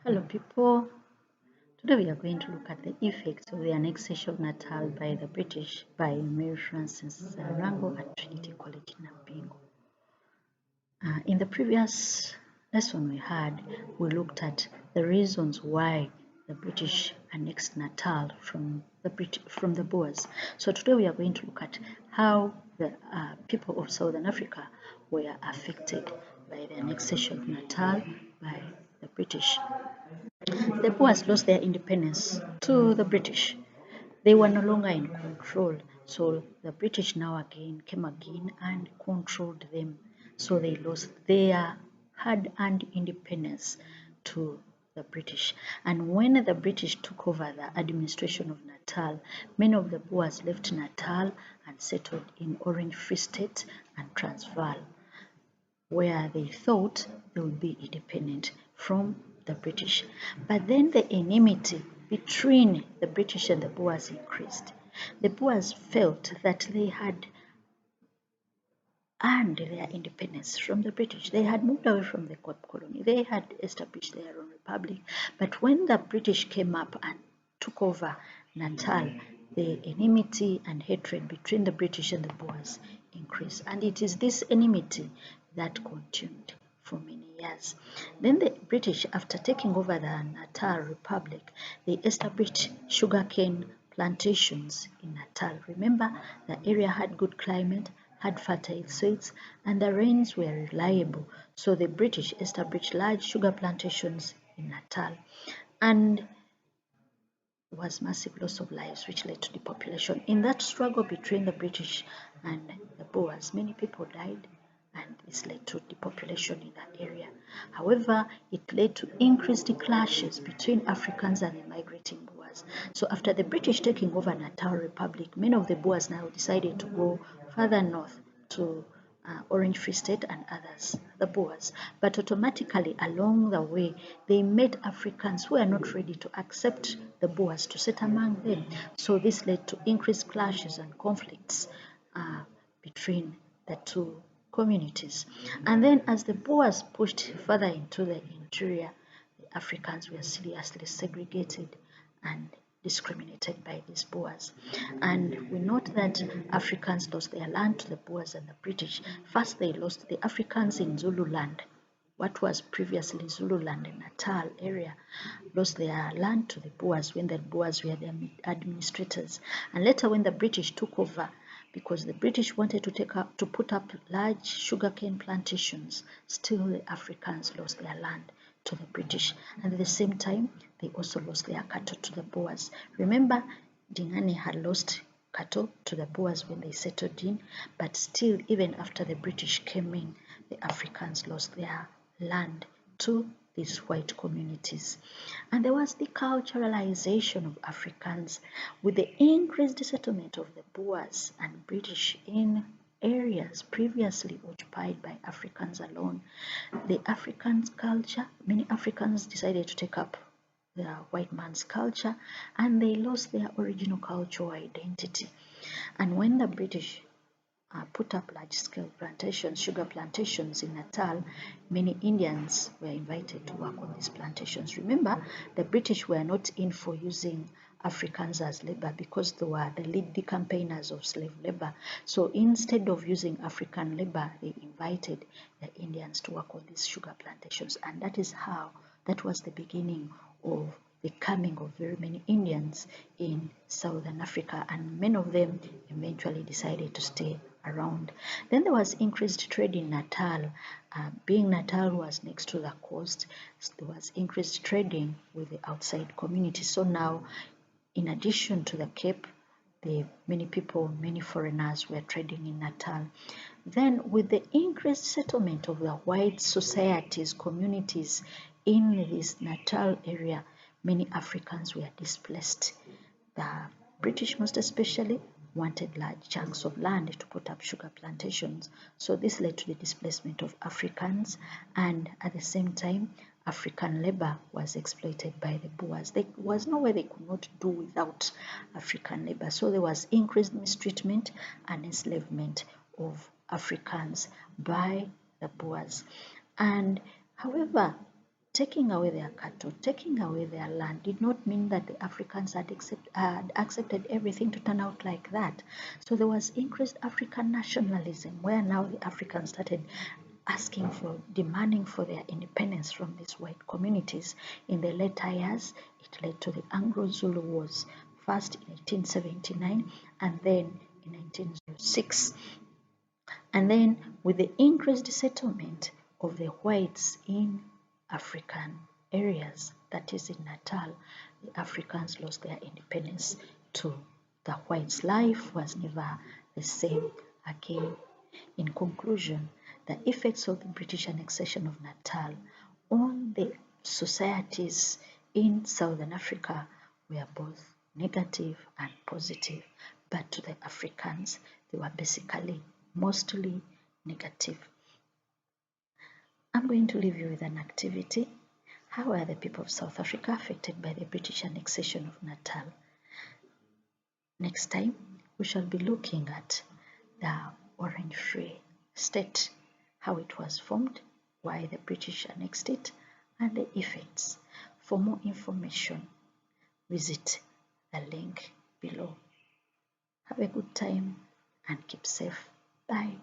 Hello people, today we are going to look at the effects of the annexation of Natal by the British by Mary Frances Rango at Trinity College Nampingo. In the previous lesson we looked at the reasons why the British annexed Natal from the Boers. So today we are going to look at how the people of Southern Africa were affected by the annexation of Natal by the British. The Boers lost their independence to the British. They were no longer in control, so the British came again and controlled them. So they lost their hard-earned independence to the British. And when the British took over the administration of Natal, many of the Boers left Natal and settled in Orange Free State and Transvaal, where they thought they would be independent from the British. But then the enmity between the British and the Boers increased. The Boers felt that they had earned their independence from the British. They had moved away from the Cape Colony. They had established their own republic. But when the British came up and took over Natal, the enmity and hatred between the British and the Boers increased. And it is this enmity that continued for many years. Then the British, after taking over the Natal Republic, they established sugarcane plantations in Natal. Remember, the area had good climate, had fertile soils, and the rains were reliable. So the British established large sugar plantations in Natal. And was massive loss of lives which led to depopulation. In that struggle between the British and the Boers, many people died and this led to depopulation in that area. However, it led to increased clashes between Africans and the migrating Boers. So after the British taking over Natal Republic, many of the Boers now decided to go further north to Orange Free State and others, the Boers. But automatically along the way, they met Africans who were not ready to accept the Boers to sit among them. So this led to increased clashes and conflicts between the two communities. And then as the Boers pushed further into the interior, the Africans were seriously segregated and discriminated by these Boers. And we note that Africans lost their land to the Boers and the British. First, they lost the Africans in Zululand, what was previously Zululand and Natal area, lost their land to the Boers when the Boers were the administrators. And later when the British took over, because the British wanted to put up large sugarcane plantations, still the Africans lost their land to the British. And at the same time, they also lost their cattle to the Boers. Remember, Dingane had lost cattle to the Boers when they settled in, but still, even after the British came in, the Africans lost their land to these white communities. And there was the culturalization of Africans with the increased settlement of the Boers and British in areas previously occupied by Africans alone. The Africans culture, many Africans decided to take up the white man's culture and they lost their original cultural identity. And when the British put up large-scale plantations, sugar plantations in Natal, many Indians were invited to work on these plantations. Remember, the British were not in for using Africans as labor because they were the lead campaigners of slave labor. So instead of using African labor, they invited the Indians to work on these sugar plantations. And that was the beginning of the coming of very many Indians in Southern Africa, and many of them eventually decided to stay around. Then there was increased trade in Natal. Being Natal was next to the coast, there was increased trading with the outside community. So now, in addition to the Cape, many foreigners were trading in Natal. Then with the increased settlement of the white societies, communities in this Natal area, many Africans were displaced. The British most especially wanted large chunks of land to put up sugar plantations. So this led to the displacement of Africans, and at the same time, African labor was exploited by the Boers. There was no way they could not do without African labor. So there was increased mistreatment and enslavement of Africans by the Boers. And however, taking away their cattle, taking away their land did not mean that the Africans had accepted everything to turn out like that. So there was increased African nationalism, where now the Africans started asking for, demanding for their independence from these white communities. In the later years, it led to the Anglo-Zulu Wars, first in 1879 and then in 1906. And then with the increased settlement of the whites in African areas, that is in Natal, the Africans lost their independence too. The whites' life was never the same again. In conclusion, the effects of the British annexation of Natal on the societies in Southern Africa were both negative and positive, but to the Africans, they were basically mostly negative. I'm going to leave you with an activity. How are the people of South Africa affected by the British annexation of Natal? Next time, we shall be looking at the Orange Free State, how it was formed, why the British annexed it, and the effects. For more information, visit the link below. Have a good time and keep safe. Bye.